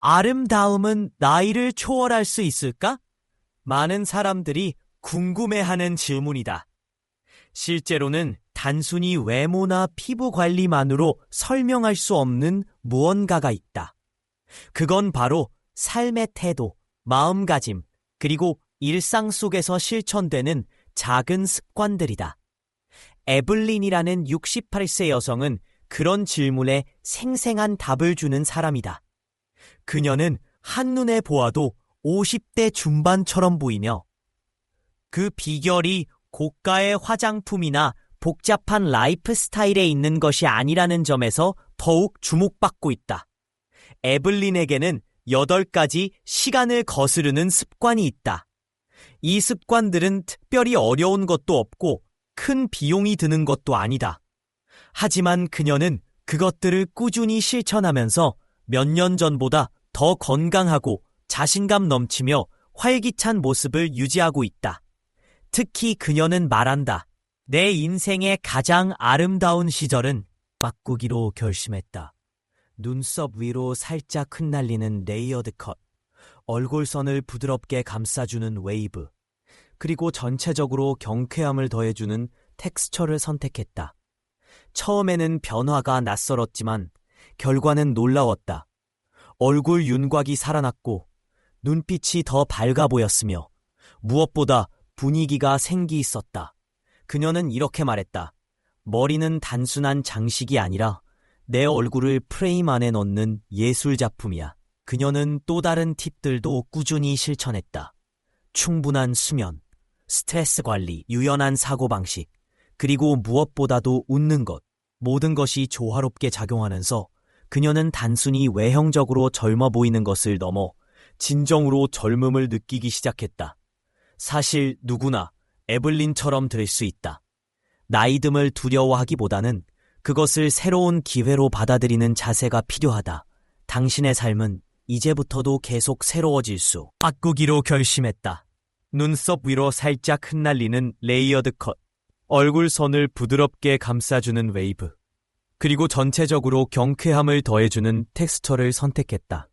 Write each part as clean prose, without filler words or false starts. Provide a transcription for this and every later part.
아름다움은 나이를 초월할 수 있을까? 많은 사람들이 궁금해하는 질문이다. 실제로는 단순히 외모나 피부 관리만으로 설명할 수 없는 무언가가 있다. 그건 바로 삶의 태도, 마음가짐, 그리고 일상 속에서 실천되는 작은 습관들이다. 에블린이라는 68세 여성은 그런 질문에 생생한 답을 주는 사람이다. 그녀는 한눈에 보아도 50대 중반처럼 보이며 그 비결이 고가의 화장품이나 복잡한 라이프 스타일에 있는 것이 아니라는 점에서 더욱 주목받고 있다. 에블린에게는 8가지 시간을 거스르는 습관이 있다. 이 습관들은 특별히 어려운 것도 없고 큰 비용이 드는 것도 아니다. 하지만 그녀는 그것들을 꾸준히 실천하면서 몇 년 전보다 더 건강하고 자신감 넘치며 활기찬 모습을 유지하고 있다. 특히 그녀는 말한다. 내 인생의 가장 아름다운 시절은 바꾸기로 결심했다. 눈썹 위로 살짝 흩날리는 레이어드 컷, 얼굴선을 부드럽게 감싸주는 웨이브, 그리고 전체적으로 경쾌함을 더해주는 텍스처를 선택했다. 처음에는 변화가 낯설었지만 결과는 놀라웠다. 얼굴 윤곽이 살아났고 눈빛이 더 밝아 보였으며 무엇보다 분위기가 생기 있었다. 그녀는 이렇게 말했다. 머리는 단순한 장식이 아니라 내 얼굴을 프레임 안에 넣는 예술 작품이야. 그녀는 또 다른 팁들도 꾸준히 실천했다. 충분한 수면, 스트레스 관리, 유연한 사고방식, 그리고 무엇보다도 웃는 것, 모든 것이 조화롭게 작용하면서 그녀는 단순히 외형적으로 젊어 보이는 것을 넘어 진정으로 젊음을 느끼기 시작했다. 사실 누구나 에블린처럼 될 수 있다. 나이듦을 두려워하기보다는 그것을 새로운 기회로 받아들이는 자세가 필요하다. 당신의 삶은 이제부터도 계속 새로워질 수 바꾸기로 결심했다. 눈썹 위로 살짝 흩날리는 레이어드 컷, 얼굴선을 부드럽게 감싸주는 웨이브, 그리고 전체적으로 경쾌함을 더해주는 텍스처를 선택했다.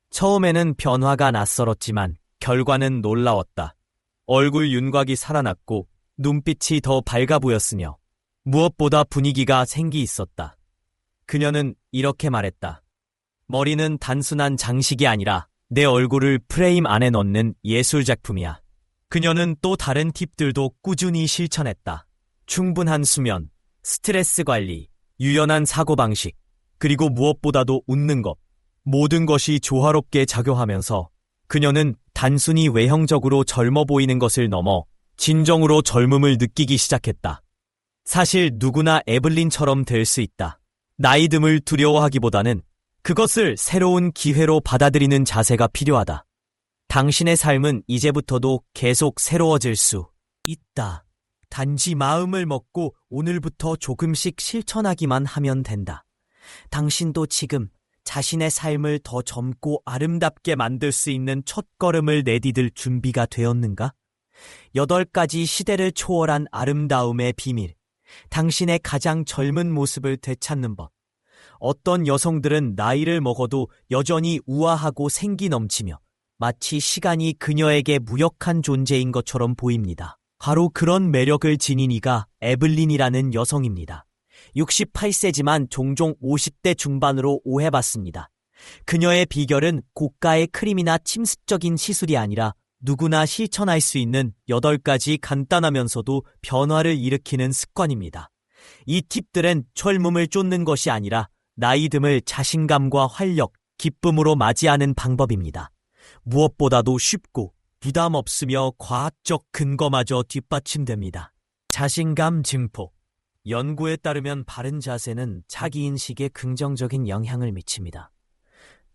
처음에는 변화가 낯설었지만 결과는 놀라웠다. 얼굴 윤곽이 살아났고 눈빛이 더 밝아 보였으며 무엇보다 분위기가 생기 있었다. 그녀는 이렇게 말했다. 머리는 단순한 장식이 아니라 내 얼굴을 프레임 안에 넣는 예술 작품이야. 그녀는 또 다른 팁들도 꾸준히 실천했다. 충분한 수면, 스트레스 관리, 유연한 사고방식, 그리고 무엇보다도 웃는 것. 모든 것이 조화롭게 작용하면서 그녀는 단순히 외형적으로 젊어 보이는 것을 넘어 진정으로 젊음을 느끼기 시작했다. 사실 누구나 에블린처럼 될 수 있다. 나이듦을 두려워하기보다는 그것을 새로운 기회로 받아들이는 자세가 필요하다. 당신의 삶은 이제부터도 계속 새로워질 수 있다. 단지 마음을 먹고 오늘부터 조금씩 실천하기만 하면 된다. 당신도 지금 자신의 삶을 더 젊고 아름답게 만들 수 있는 첫걸음을 내디딜 준비가 되었는가? 8가지 시대를 초월한 아름다움의 비밀. 당신의 가장 젊은 모습을 되찾는 법. 어떤 여성들은 나이를 먹어도 여전히 우아하고 생기 넘치며 마치 시간이 그녀에게 무역한 존재인 것처럼 보입니다. 바로 그런 매력을 지닌 이가 에블린이라는 여성입니다. 68세지만 종종 50대 중반으로 오해받습니다. 그녀의 비결은 고가의 크림이나 침습적인 시술이 아니라 누구나 실천할 수 있는 8가지 간단하면서도 변화를 일으키는 습관입니다. 이 팁들은 젊음을 쫓는 것이 아니라 나이듦을 자신감과 활력, 기쁨으로 맞이하는 방법입니다. 무엇보다도 쉽고 부담 없으며 과학적 근거마저 뒷받침됩니다. 자신감 증폭. 연구에 따르면 바른 자세는 자기인식에 긍정적인 영향을 미칩니다.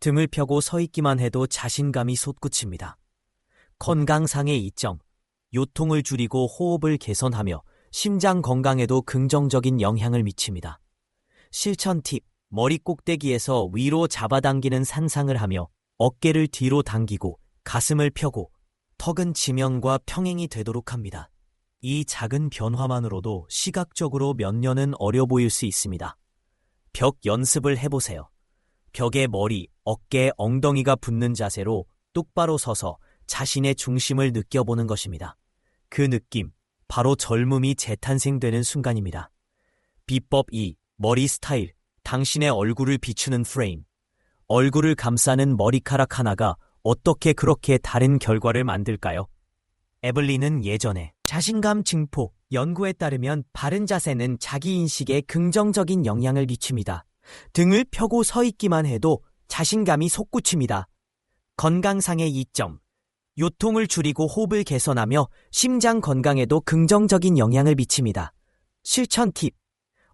등을 펴고 서 있기만 해도 자신감이 솟구칩니다. 건강상의 이점, 요통을 줄이고 호흡을 개선하며 심장 건강에도 긍정적인 영향을 미칩니다. 실천 팁, 머리 꼭대기에서 위로 잡아당기는 상상을 하며 어깨를 뒤로 당기고 가슴을 펴고 턱은 지면과 평행이 되도록 합니다. 이 작은 변화만으로도 시각적으로 몇 년은 어려 보일 수 있습니다. 벽 연습을 해보세요. 벽에 머리, 어깨에 엉덩이가 붙는 자세로 똑바로 서서 자신의 중심을 느껴보는 것입니다. 그 느낌, 바로 젊음이 재탄생되는 순간입니다. 비법 2. 머리 스타일, 당신의 얼굴을 비추는 프레임. 얼굴을 감싸는 머리카락 하나가 어떻게 그렇게 다른 결과를 만들까요? 에블린은 예전에 자신감 증폭 연구에 따르면 바른 자세는 자기인식에 긍정적인 영향을 미칩니다. 등을 펴고 서 있기만 해도 자신감이 솟구칩니다. 건강상의 이점, 요통을 줄이고 호흡을 개선하며 심장 건강에도 긍정적인 영향을 미칩니다. 실천 팁,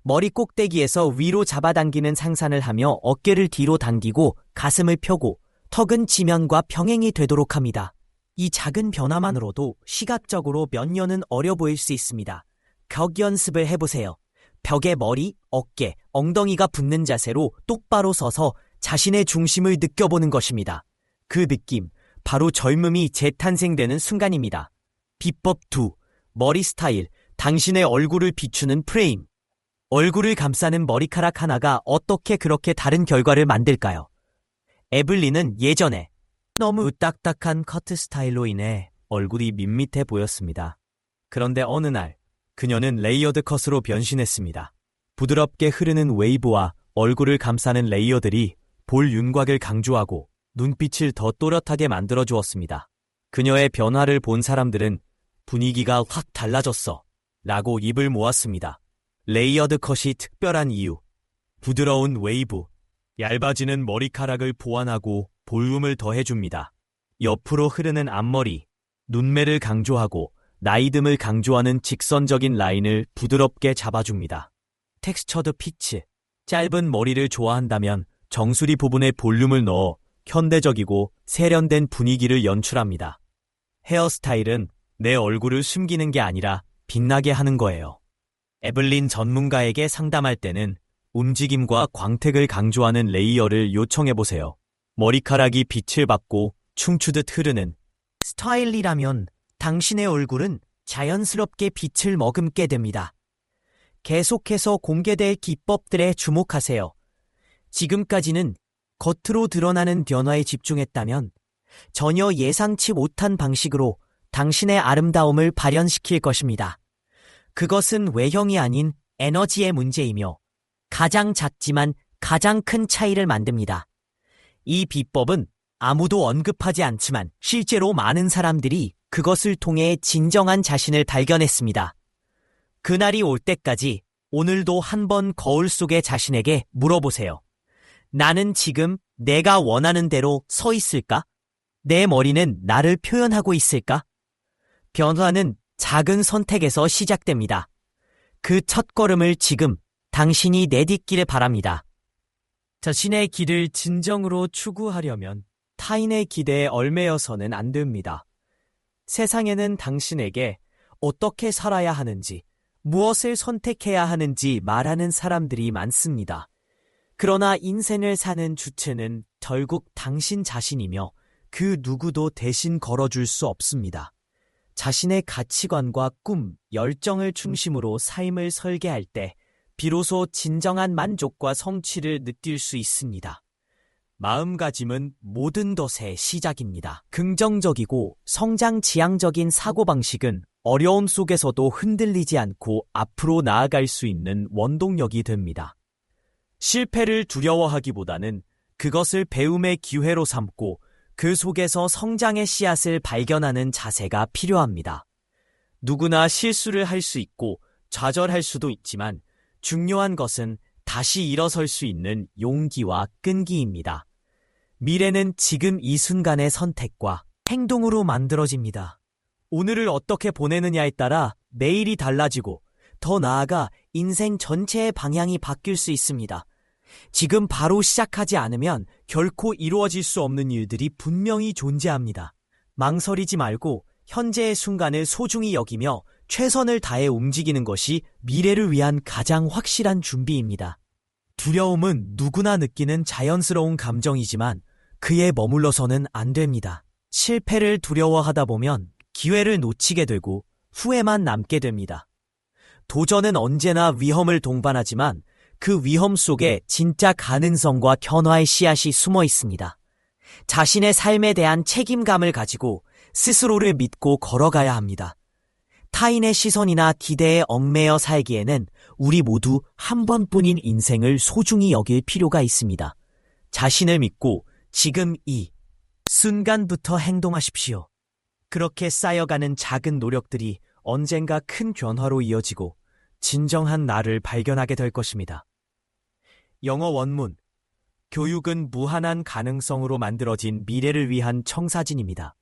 머리 꼭대기에서 위로 잡아당기는 상산을 하며 어깨를 뒤로 당기고 가슴을 펴고 턱은 지면과 병행이 되도록 합니다. 이 작은 변화만으로도 시각적으로 몇 년은 어려 보일 수 있습니다. 벽 연습을 해보세요. 벽에 머리, 어깨, 엉덩이가 붙는 자세로 똑바로 서서 자신의 중심을 느껴보는 것입니다. 그 느낌, 바로 젊음이 재탄생되는 순간입니다. 비법 2. 머리 스타일, 당신의 얼굴을 비추는 프레임. 얼굴을 감싸는 머리카락 하나가 어떻게 그렇게 다른 결과를 만들까요? 에블린은 예전에 너무 딱딱한 커트 스타일로 인해 얼굴이 밋밋해 보였습니다. 그런데 어느 날 그녀는 레이어드 컷으로 변신했습니다. 부드럽게 흐르는 웨이브와 얼굴을 감싸는 레이어들이 볼 윤곽을 강조하고 눈빛을 더 또렷하게 만들어 주었습니다. 그녀의 변화를 본 사람들은 분위기가 확 달라졌어 라고 입을 모았습니다. 레이어드 컷이 특별한 이유, 부드러운 웨이브, 얇아지는 머리카락을 보완하고 볼륨을 더해줍니다. 옆으로 흐르는 앞머리, 눈매를 강조하고 나이듦을 강조하는 직선적인 라인을 부드럽게 잡아줍니다. 텍스처드 피치, 짧은 머리를 좋아한다면 정수리 부분에 볼륨을 넣어 현대적이고 세련된 분위기를 연출합니다. 헤어스타일은 내 얼굴을 숨기는 게 아니라 빛나게 하는 거예요. 에블린 전문가에게 상담할 때는 움직임과 광택을 강조하는 레이어를 요청해보세요. 머리카락이 빛을 받고 춤추듯 흐르는 스타일이라면 당신의 얼굴은 자연스럽게 빛을 머금게 됩니다. 계속해서 공개될 기법들에 주목하세요. 지금까지는 겉으로 드러나는 변화에 집중했다면 전혀 예상치 못한 방식으로 당신의 아름다움을 발현시킬 것입니다. 그것은 외형이 아닌 에너지의 문제이며 가장 작지만 가장 큰 차이를 만듭니다. 이 비법은 아무도 언급하지 않지만 실제로 많은 사람들이 그것을 통해 진정한 자신을 발견했습니다. 그날이 올 때까지 오늘도 한번 거울 속의 자신에게 물어보세요. 나는 지금 내가 원하는 대로 서 있을까? 내 머리는 나를 표현하고 있을까? 변화는 작은 선택에서 시작됩니다. 그 첫걸음을 지금 당신이 내딛기를 바랍니다. 자신의 길을 진정으로 추구하려면 타인의 기대에 얽매여서는 안 됩니다. 세상에는 당신에게 어떻게 살아야 하는지, 무엇을 선택해야 하는지 말하는 사람들이 많습니다. 그러나 인생을 사는 주체는 결국 당신 자신이며 그 누구도 대신 걸어줄 수 없습니다. 자신의 가치관과 꿈, 열정을 중심으로 삶을 설계할 때 비로소 진정한 만족과 성취를 느낄 수 있습니다. 마음가짐은 모든 것의 시작입니다. 긍정적이고 성장지향적인 사고방식은 어려움 속에서도 흔들리지 않고 앞으로 나아갈 수 있는 원동력이 됩니다. 실패를 두려워하기보다는 그것을 배움의 기회로 삼고 그 속에서 성장의 씨앗을 발견하는 자세가 필요합니다. 누구나 실수를 할 수 있고 좌절할 수도 있지만 중요한 것은 다시 일어설 수 있는 용기와 끈기입니다. 미래는 지금 이 순간의 선택과 행동으로 만들어집니다. 오늘을 어떻게 보내느냐에 따라 내일이 달라지고 더 나아가 인생 전체의 방향이 바뀔 수 있습니다. 지금 바로 시작하지 않으면 결코 이루어질 수 없는 일들이 분명히 존재합니다. 망설이지 말고 현재의 순간을 소중히 여기며 최선을 다해 움직이는 것이 미래를 위한 가장 확실한 준비입니다. 두려움은 누구나 느끼는 자연스러운 감정이지만 그에 머물러서는 안 됩니다. 실패를 두려워하다 보면 기회를 놓치게 되고 후회만 남게 됩니다. 도전은 언제나 위험을 동반하지만 그 위험 속에 진짜 가능성과 변화의 씨앗이 숨어 있습니다. 자신의 삶에 대한 책임감을 가지고 스스로를 믿고 걸어가야 합니다. 타인의 시선이나 기대에 얽매여 살기에는 우리 모두 한 번뿐인 인생을 소중히 여길 필요가 있습니다. 자신을 믿고 지금 이 순간부터 행동하십시오. 그렇게 쌓여가는 작은 노력들이 언젠가 큰 변화로 이어지고 진정한 나를 발견하게 될 것입니다. 영어 원문: 교육은 무한한 가능성으로 만들어진 미래를 위한 청사진입니다.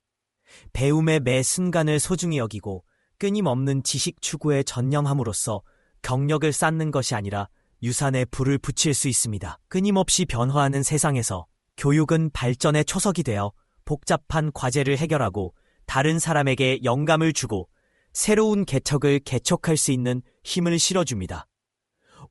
배움의 매 순간을 소중히 여기고 끊임없는 지식 추구에 전념함으로써 경력을 쌓는 것이 아니라 유산에 불을 붙일 수 있습니다. 끊임없이 변화하는 세상에서 교육은 발전의 초석이 되어 복잡한 과제를 해결하고 다른 사람에게 영감을 주고 새로운 개척을 개척할 수 있는 힘을 실어줍니다.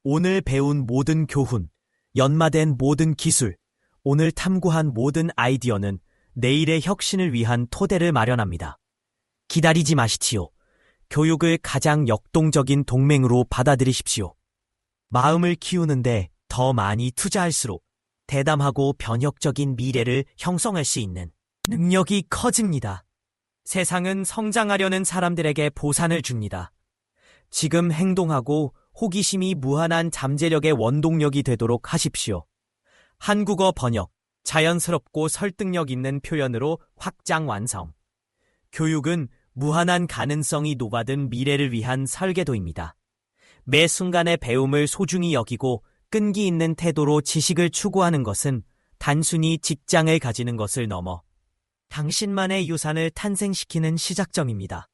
오늘 배운 모든 교훈, 연마된 모든 기술, 오늘 탐구한 모든 아이디어는 내일의 혁신을 위한 토대를 마련합니다. 기다리지 마시지요. 교육을 가장 역동적인 동맹으로 받아들이십시오. 마음을 키우는데 더 많이 투자할수록 대담하고 변혁적인 미래를 형성할 수 있는 능력이 커집니다. 세상은 성장하려는 사람들에게 보상을 줍니다. 지금 행동하고 호기심이 무한한 잠재력의 원동력이 되도록 하십시오. 한국어 번역, 자연스럽고 설득력 있는 표현으로 확장 완성. 교육은 무한한 가능성이 녹아든 미래를 위한 설계도입니다. 매 순간의 배움을 소중히 여기고 끈기 있는 태도로 지식을 추구하는 것은 단순히 직장을 가지는 것을 넘어 당신만의 유산을 탄생시키는 시작점입니다.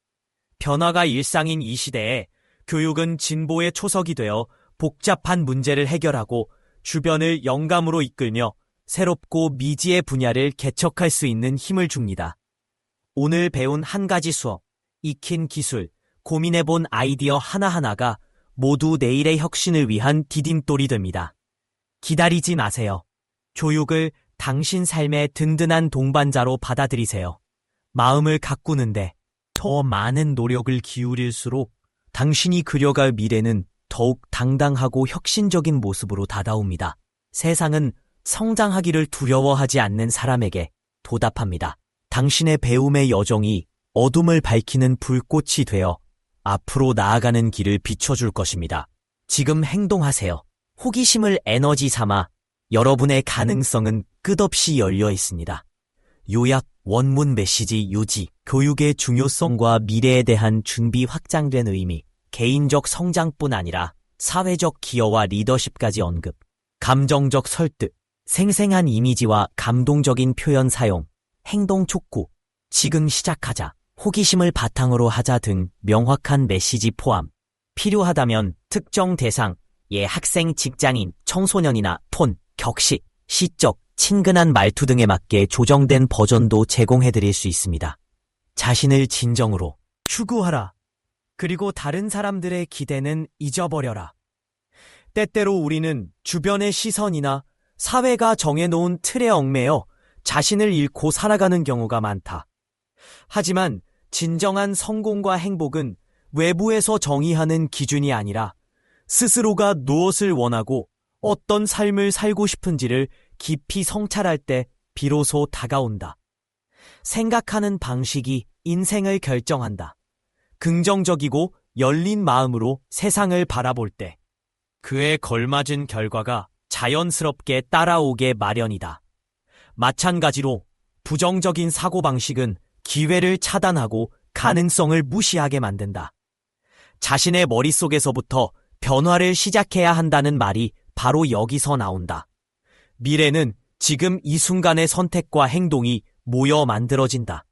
변화가 일상인 이 시대에 교육은 진보의 초석이 되어 복잡한 문제를 해결하고 주변을 영감으로 이끌며 새롭고 미지의 분야를 개척할 수 있는 힘을 줍니다. 오늘 배운 한 가지 수업, 익힌 기술, 고민해본 아이디어 하나하나가 모두 내일의 혁신을 위한 디딤돌이 됩니다. 기다리지 마세요. 교육을 당신 삶의 든든한 동반자로 받아들이세요. 마음을 가꾸는데 더 많은 노력을 기울일수록 당신이 그려갈 미래는 더욱 당당하고 혁신적인 모습으로 다가옵니다. 세상은 성장하기를 두려워하지 않는 사람에게 보답합니다. 당신의 배움의 여정이 어둠을 밝히는 불꽃이 되어 앞으로 나아가는 길을 비춰줄 것입니다. 지금 행동하세요. 호기심을 에너지 삼아 여러분의 가능성은 끝없이 열려 있습니다. 요약: 원문 메시지 유지, 교육의 중요성과 미래에 대한 준비, 확장된 의미, 개인적 성장뿐 아니라 사회적 기여와 리더십까지 언급, 감정적 설득, 생생한 이미지와 감동적인 표현 사용, 행동 촉구, 지금 시작하자, 호기심을 바탕으로 하자 등 명확한 메시지 포함. 필요하다면 특정 대상, 학생, 직장인, 청소년이나 톤, 격식, 시적, 친근한 말투 등에 맞게 조정된 버전도 제공해드릴 수 있습니다. 자신을 진정으로 추구하라. 그리고 다른 사람들의 기대는 잊어버려라. 때때로 우리는 주변의 시선이나 사회가 정해놓은 틀에 얽매여 자신을 잃고 살아가는 경우가 많다. 하지만 진정한 성공과 행복은 외부에서 정의하는 기준이 아니라 스스로가 무엇을 원하고 어떤 삶을 살고 싶은지를 깊이 성찰할 때 비로소 다가온다. 생각하는 방식이 인생을 결정한다. 긍정적이고 열린 마음으로 세상을 바라볼 때 그에 걸맞은 결과가 자연스럽게 따라오게 마련이다. 마찬가지로 부정적인 사고방식은 기회를 차단하고 가능성을 무시하게 만든다. 자신의 머릿속에서부터 변화를 시작해야 한다는 말이 바로 여기서 나온다. 미래는 지금 이 순간의 선택과 행동이 모여 만들어진다.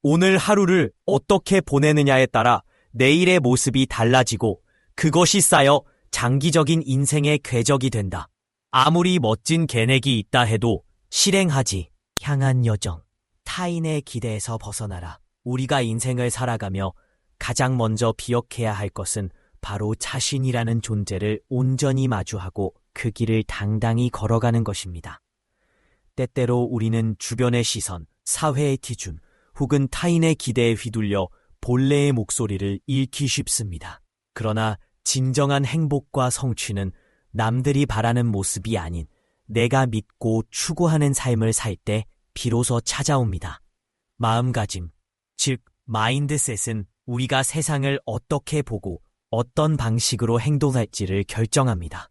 오늘 하루를 어떻게 보내느냐에 따라 내일의 모습이 달라지고 그것이 쌓여 장기적인 인생의 궤적이 된다. 아무리 멋진 계획이 있다 해도 실행하지 향한 여정, 타인의 기대에서 벗어나라. 우리가 인생을 살아가며 가장 먼저 기억해야 할 것은 바로 자신이라는 존재를 온전히 마주하고 그 길을 당당히 걸어가는 것입니다. 때때로 우리는 주변의 시선, 사회의 기준, 혹은 타인의 기대에 휘둘려 본래의 목소리를 잃기 쉽습니다. 그러나 진정한 행복과 성취는 남들이 바라는 모습이 아닌 내가 믿고 추구하는 삶을 살 때 비로소 찾아옵니다. 마음가짐, 즉 마인드셋은 우리가 세상을 어떻게 보고 어떤 방식으로 행동할지를 결정합니다.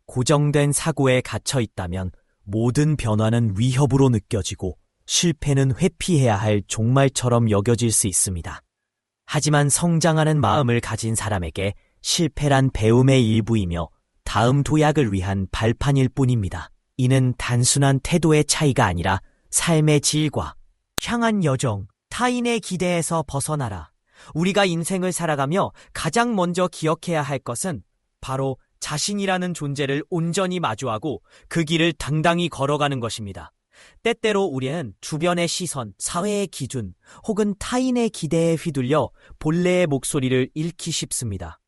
고정된 사고에 갇혀 있다면 모든 변화는 위협으로 느껴지고 실패는 회피해야 할 종말처럼 여겨질 수 있습니다. 하지만 성장하는 마음을 가진 사람에게 실패란 배움의 일부이며 다음 도약을 위한 발판일 뿐입니다. 이는 단순한 태도의 차이가 아니라 삶의 질과 향한 여정, 타인의 기대에서 벗어나라. 우리가 인생을 살아가며 가장 먼저 기억해야 할 것은 바로 자신이라는 존재를 온전히 마주하고 그 길을 당당히 걸어가는 것입니다. 때때로 우리는 주변의 시선, 사회의 기준, 혹은 타인의 기대에 휘둘려 본래의 목소리를 잃기 쉽습니다.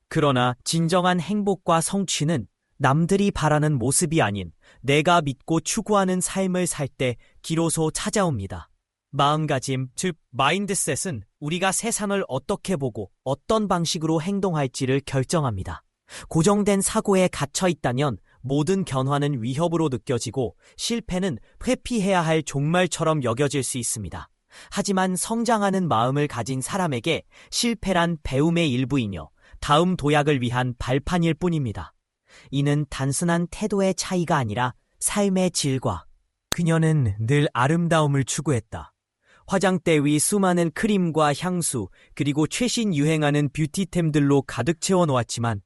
그러나 진정한 행복과 성취는 남들이 바라는 모습이 아닌 내가 믿고 추구하는 삶을 살 때 비로소 찾아옵니다. 마음가짐, 즉 마인드셋은 우리가 세상을 어떻게 보고 어떤 방식으로 행동할지를 결정합니다. 고정된 사고에 갇혀 있다면 모든 변화는 위협으로 느껴지고 실패는 회피해야 할 종말처럼 여겨질 수 있습니다. 하지만 성장하는 마음을 가진 사람에게 실패란 배움의 일부이며 다음 도약을 위한 발판일 뿐입니다. 이는 단순한 태도의 차이가 아니라 삶의 질과 그녀는 늘 아름다움을 추구했다. 화장대 위 수많은 크림과 향수 그리고 최신 유행하는 뷰티템들로 가득 채워놓았지만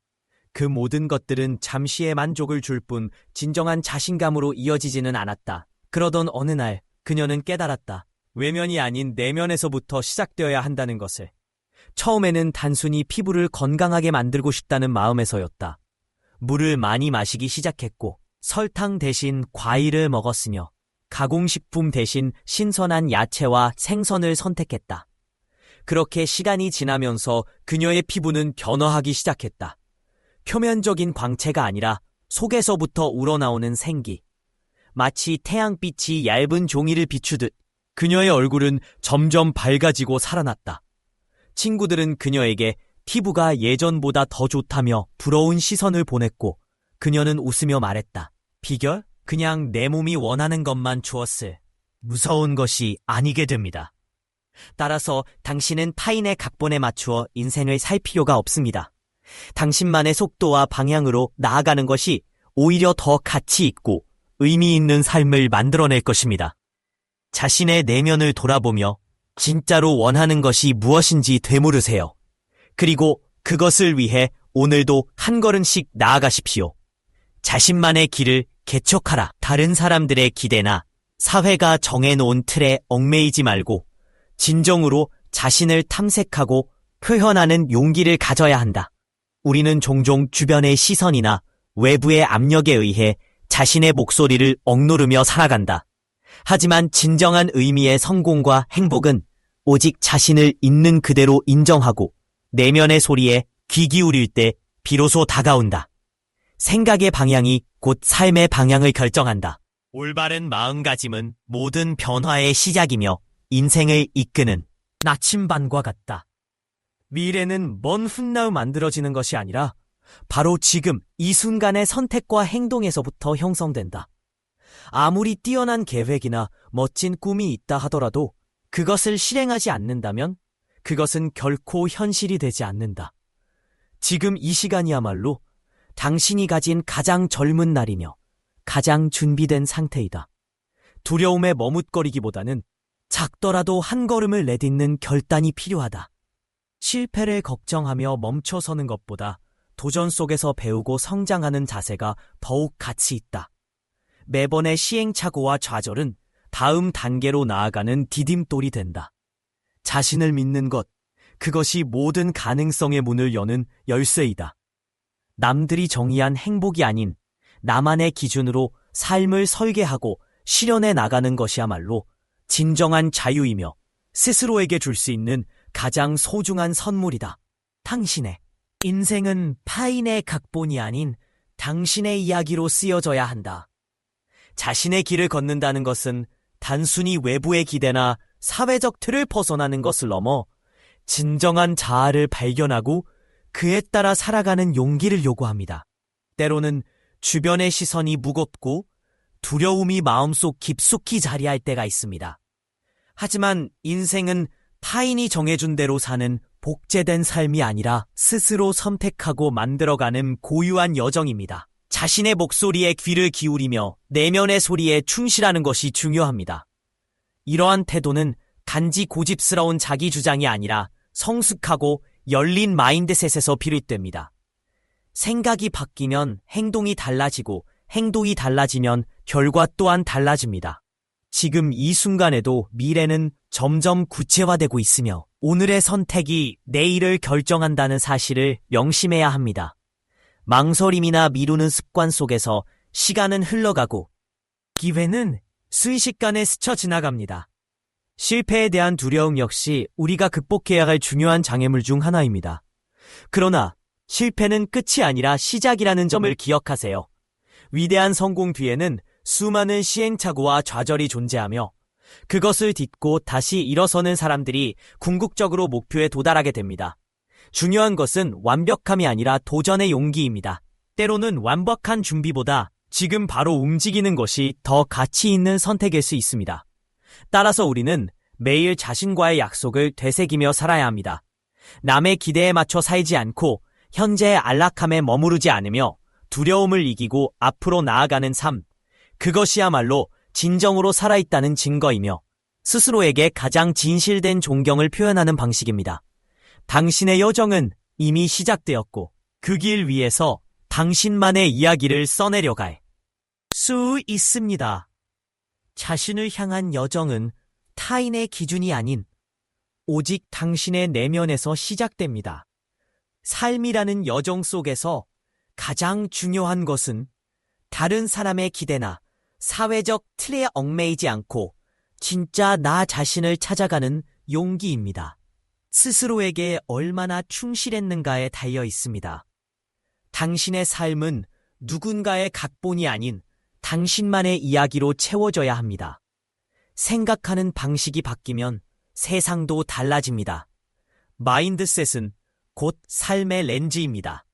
그 모든 것들은 잠시의 만족을 줄 뿐 진정한 자신감으로 이어지지는 않았다. 그러던 어느 날 그녀는 깨달았다. 외면이 아닌 내면에서부터 시작되어야 한다는 것을. 처음에는 단순히 피부를 건강하게 만들고 싶다는 마음에서였다. 물을 많이 마시기 시작했고 설탕 대신 과일을 먹었으며 가공식품 대신 신선한 야채와 생선을 선택했다. 그렇게 시간이 지나면서 그녀의 피부는 변화하기 시작했다. 표면적인 광채가 아니라 속에서부터 우러나오는 생기. 마치 태양빛이 얇은 종이를 비추듯 그녀의 얼굴은 점점 밝아지고 살아났다. 친구들은 그녀에게 피부가 예전보다 더 좋다며 부러운 시선을 보냈고 그녀는 웃으며 말했다. 비결? 그냥 내 몸이 원하는 것만 주었을 무서운 것이 아니게 됩니다. 따라서 당신은 타인의 각본에 맞추어 인생을 살 필요가 없습니다. 당신만의 속도와 방향으로 나아가는 것이 오히려 더 가치 있고 의미 있는 삶을 만들어낼 것입니다. 자신의 내면을 돌아보며 진짜로 원하는 것이 무엇인지 되물으세요. 그리고 그것을 위해 오늘도 한 걸음씩 나아가십시오. 자신만의 길을 개척하라. 다른 사람들의 기대나 사회가 정해놓은 틀에 얽매이지 말고 진정으로 자신을 탐색하고 표현하는 용기를 가져야 한다. 우리는 종종 주변의 시선이나 외부의 압력에 의해 자신의 목소리를 억누르며 살아간다. 하지만 진정한 의미의 성공과 행복은 오직 자신을 있는 그대로 인정하고 내면의 소리에 귀 기울일 때 비로소 다가온다. 생각의 방향이 곧 삶의 방향을 결정한다. 올바른 마음가짐은 모든 변화의 시작이며 인생을 이끄는 나침반과 같다. 미래는 먼 훗날 만들어지는 것이 아니라 바로 지금 이 순간의 선택과 행동에서부터 형성된다. 아무리 뛰어난 계획이나 멋진 꿈이 있다 하더라도 그것을 실행하지 않는다면 그것은 결코 현실이 되지 않는다. 지금 이 시간이야말로 당신이 가진 가장 젊은 날이며 가장 준비된 상태이다. 두려움에 머뭇거리기보다는 작더라도 한 걸음을 내딛는 결단이 필요하다. 실패를 걱정하며 멈춰서는 것보다 도전 속에서 배우고 성장하는 자세가 더욱 가치 있다. 매번의 시행착오와 좌절은 다음 단계로 나아가는 디딤돌이 된다. 자신을 믿는 것, 그것이 모든 가능성의 문을 여는 열쇠이다. 남들이 정의한 행복이 아닌 나만의 기준으로 삶을 설계하고 실현해 나가는 것이야말로 진정한 자유이며 스스로에게 줄 수 있는 가장 소중한 선물이다. 당신의 인생은 타인의 각본이 아닌 당신의 이야기로 쓰여져야 한다. 자신의 길을 걷는다는 것은 단순히 외부의 기대나 사회적 틀을 벗어나는 것을 넘어 진정한 자아를 발견하고 그에 따라 살아가는 용기를 요구합니다. 때로는 주변의 시선이 무겁고 두려움이 마음속 깊숙이 자리할 때가 있습니다. 하지만 인생은 타인이 정해준 대로 사는 복제된 삶이 아니라 스스로 선택하고 만들어가는 고유한 여정입니다. 자신의 목소리에 귀를 기울이며 내면의 소리에 충실하는 것이 중요합니다. 이러한 태도는 단지 고집스러운 자기 주장이 아니라 성숙하고 열린 마인드셋에서 비롯됩니다. 생각이 바뀌면 행동이 달라지고 행동이 달라지면 결과 또한 달라집니다. 지금 이 순간에도 미래는 점점 구체화되고 있으며 오늘의 선택이 내일을 결정한다는 사실을 명심해야 합니다. 망설임이나 미루는 습관 속에서 시간은 흘러가고 기회는 순식간에 스쳐 지나갑니다. 실패에 대한 두려움 역시 우리가 극복해야 할 중요한 장애물 중 하나입니다. 그러나 실패는 끝이 아니라 시작이라는 점을 기억하세요. 위대한 성공 뒤에는 수많은 시행착오와 좌절이 존재하며 그것을 딛고 다시 일어서는 사람들이 궁극적으로 목표에 도달하게 됩니다. 중요한 것은 완벽함이 아니라 도전의 용기입니다. 때로는 완벽한 준비보다 지금 바로 움직이는 것이 더 가치 있는 선택일 수 있습니다. 따라서 우리는 매일 자신과의 약속을 되새기며 살아야 합니다. 남의 기대에 맞춰 살지 않고 현재의 안락함에 머무르지 않으며 두려움을 이기고 앞으로 나아가는 삶, 그것이야말로 진정으로 살아있다는 증거이며 스스로에게 가장 진실된 존경을 표현하는 방식입니다. 당신의 여정은 이미 시작되었고 그 길 위에서 당신만의 이야기를 써내려갈 수 있습니다. 자신을 향한 여정은 타인의 기준이 아닌 오직 당신의 내면에서 시작됩니다. 삶이라는 여정 속에서 가장 중요한 것은 다른 사람의 기대나 사회적 틀에 얽매이지 않고 진짜 나 자신을 찾아가는 용기입니다. 스스로에게 얼마나 충실했는가에 달려 있습니다. 당신의 삶은 누군가의 각본이 아닌 당신만의 이야기로 채워져야 합니다. 생각하는 방식이 바뀌면 세상도 달라집니다. 마인드셋은 곧 삶의 렌즈입니다.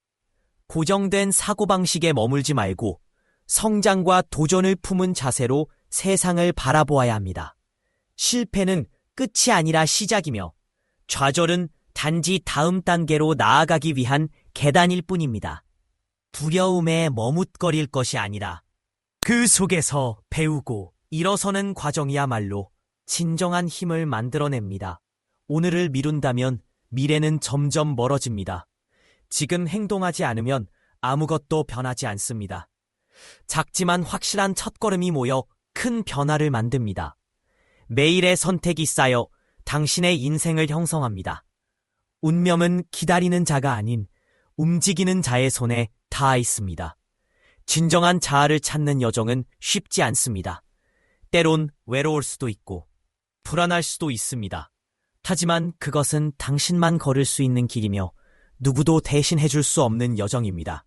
고정된 사고방식에 머물지 말고 성장과 도전을 품은 자세로 세상을 바라보아야 합니다. 실패는 끝이 아니라 시작이며 좌절은 단지 다음 단계로 나아가기 위한 계단일 뿐입니다. 두려움에 머뭇거릴 것이 아니라 그 속에서 배우고 일어서는 과정이야말로 진정한 힘을 만들어냅니다. 오늘을 미룬다면 미래는 점점 멀어집니다. 지금 행동하지 않으면 아무것도 변하지 않습니다. 작지만 확실한 첫걸음이 모여 큰 변화를 만듭니다. 매일의 선택이 쌓여 당신의 인생을 형성합니다. 운명은 기다리는 자가 아닌 움직이는 자의 손에 닿아 있습니다. 진정한 자아를 찾는 여정은 쉽지 않습니다. 때론 외로울 수도 있고 불안할 수도 있습니다. 하지만 그것은 당신만 걸을 수 있는 길이며 누구도 대신해줄 수 없는 여정입니다.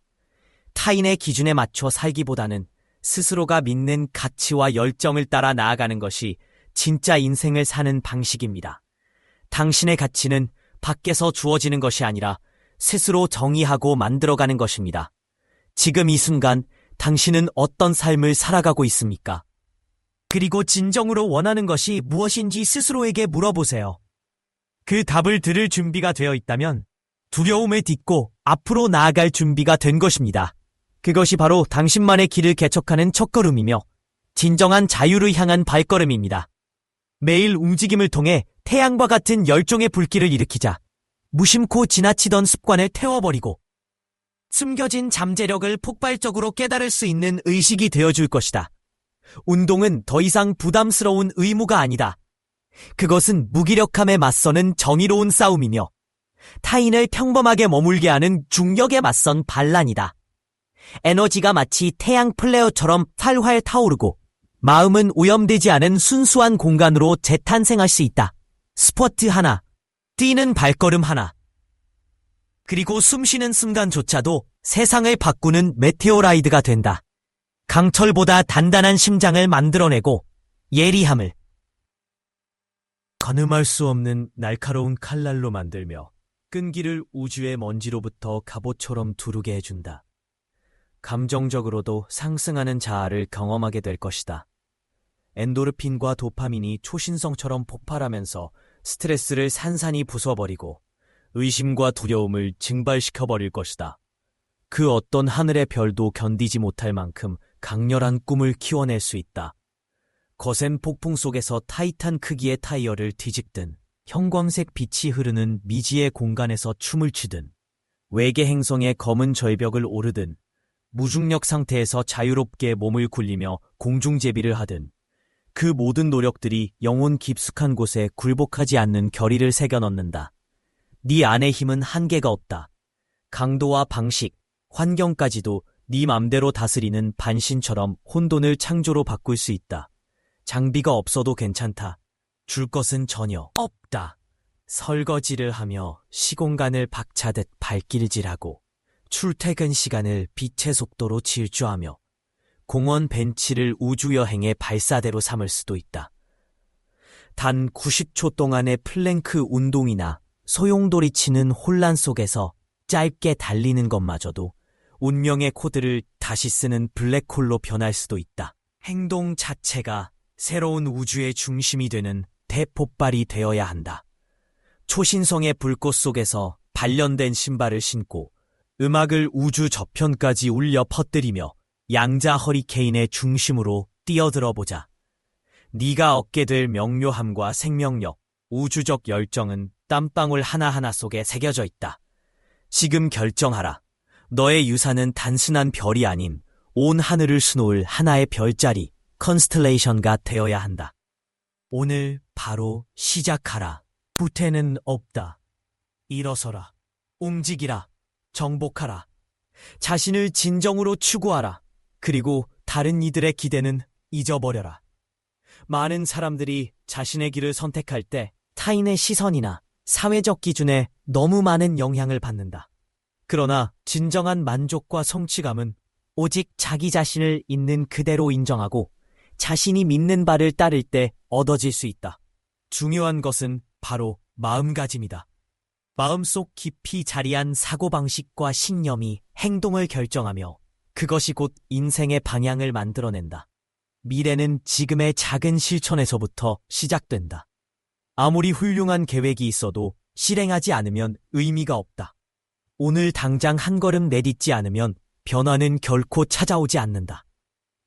타인의 기준에 맞춰 살기보다는 스스로가 믿는 가치와 열정을 따라 나아가는 것이 진짜 인생을 사는 방식입니다. 당신의 가치는 밖에서 주어지는 것이 아니라 스스로 정의하고 만들어가는 것입니다. 지금 이 순간 당신은 어떤 삶을 살아가고 있습니까? 그리고 진정으로 원하는 것이 무엇인지 스스로에게 물어보세요. 그 답을 들을 준비가 되어 있다면 두려움을 딛고 앞으로 나아갈 준비가 된 것입니다. 그것이 바로 당신만의 길을 개척하는 첫걸음이며 진정한 자유를 향한 발걸음입니다. 매일 움직임을 통해 태양과 같은 열정의 불길을 일으키자. 무심코 지나치던 습관을 태워버리고 숨겨진 잠재력을 폭발적으로 깨달을 수 있는 의식이 되어줄 것이다. 운동은 더 이상 부담스러운 의무가 아니다. 그것은 무기력함에 맞서는 정의로운 싸움이며 타인을 평범하게 머물게 하는 중력에 맞선 반란이다. 에너지가 마치 태양 플레어처럼 활활 타오르고 마음은 오염되지 않은 순수한 공간으로 재탄생할 수 있다. 스쿼트 하나, 뛰는 발걸음 하나, 그리고 숨쉬는 순간조차도 세상을 바꾸는 메테오라이드가 된다. 강철보다 단단한 심장을 만들어내고 예리함을 가늠할 수 없는 날카로운 칼날로 만들며 끈기를 우주의 먼지로부터 갑옷처럼 두르게 해준다. 감정적으로도 상승하는 자아를 경험하게 될 것이다. 엔도르핀과 도파민이 초신성처럼 폭발하면서 스트레스를 산산이 부숴버리고 의심과 두려움을 증발시켜버릴 것이다. 그 어떤 하늘의 별도 견디지 못할 만큼 강렬한 꿈을 키워낼 수 있다. 거센 폭풍 속에서 타이탄 크기의 타이어를 뒤집든 형광색 빛이 흐르는 미지의 공간에서 춤을 추든 외계 행성의 검은 절벽을 오르든 무중력 상태에서 자유롭게 몸을 굴리며 공중제비를 하든 그 모든 노력들이 영혼 깊숙한 곳에 굴복하지 않는 결의를 새겨 넣는다. 네 안의 힘은 한계가 없다. 강도와 방식, 환경까지도 네 맘대로 다스리는 반신처럼 혼돈을 창조로 바꿀 수 있다. 장비가 없어도 괜찮다. 줄 것은 전혀 없다. 설거지를 하며 시공간을 박차듯 발길질하고 출퇴근 시간을 빛의 속도로 질주하며 공원 벤치를 우주여행의 발사대로 삼을 수도 있다. 단 90초 동안의 플랭크 운동이나 소용돌이 치는 혼란 속에서 짧게 달리는 것마저도 운명의 코드를 다시 쓰는 블랙홀로 변할 수도 있다. 행동 자체가 새로운 우주의 중심이 되는 대폭발이 되어야 한다. 초신성의 불꽃 속에서 발련된 신발을 신고 음악을 우주 저편까지 울려 퍼뜨리며 양자 허리케인의 중심으로 뛰어들어 보자. 네가 얻게 될 명료함과 생명력, 우주적 열정은 땀방울 하나하나 속에 새겨져 있다. 지금 결정하라. 너의 유산은 단순한 별이 아닌 온 하늘을 수놓을 하나의 별자리, 컨스텔레이션가 되어야 한다. 오늘 바로 시작하라. 부태는 없다. 일어서라. 움직이라. 정복하라. 자신을 진정으로 추구하라. 그리고 다른 이들의 기대는 잊어버려라. 많은 사람들이 자신의 길을 선택할 때 타인의 시선이나 사회적 기준에 너무 많은 영향을 받는다. 그러나 진정한 만족과 성취감은 오직 자기 자신을 있는 그대로 인정하고 자신이 믿는 바를 따를 때 얻어질 수 있다. 중요한 것은 바로 마음가짐이다. 마음속 깊이 자리한 사고방식과 신념이 행동을 결정하며 그것이 곧 인생의 방향을 만들어낸다. 미래는 지금의 작은 실천에서부터 시작된다. 아무리 훌륭한 계획이 있어도 실행하지 않으면 의미가 없다. 오늘 당장 한 걸음 내딛지 않으면 변화는 결코 찾아오지 않는다.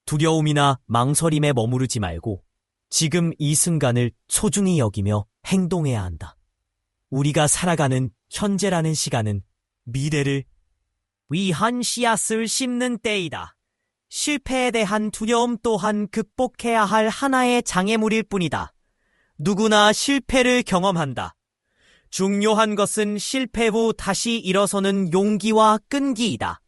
두려움이나 망설임에 머무르지 말고 지금 이 순간을 소중히 여기며 행동해야 한다. 우리가 살아가는 현재라는 시간은 미래를 위한 씨앗을 심는 때이다. 실패에 대한 두려움 또한 극복해야 할 하나의 장애물일 뿐이다. 누구나 실패를 경험한다. 중요한 것은 실패 후 다시 일어서는 용기와 끈기이다.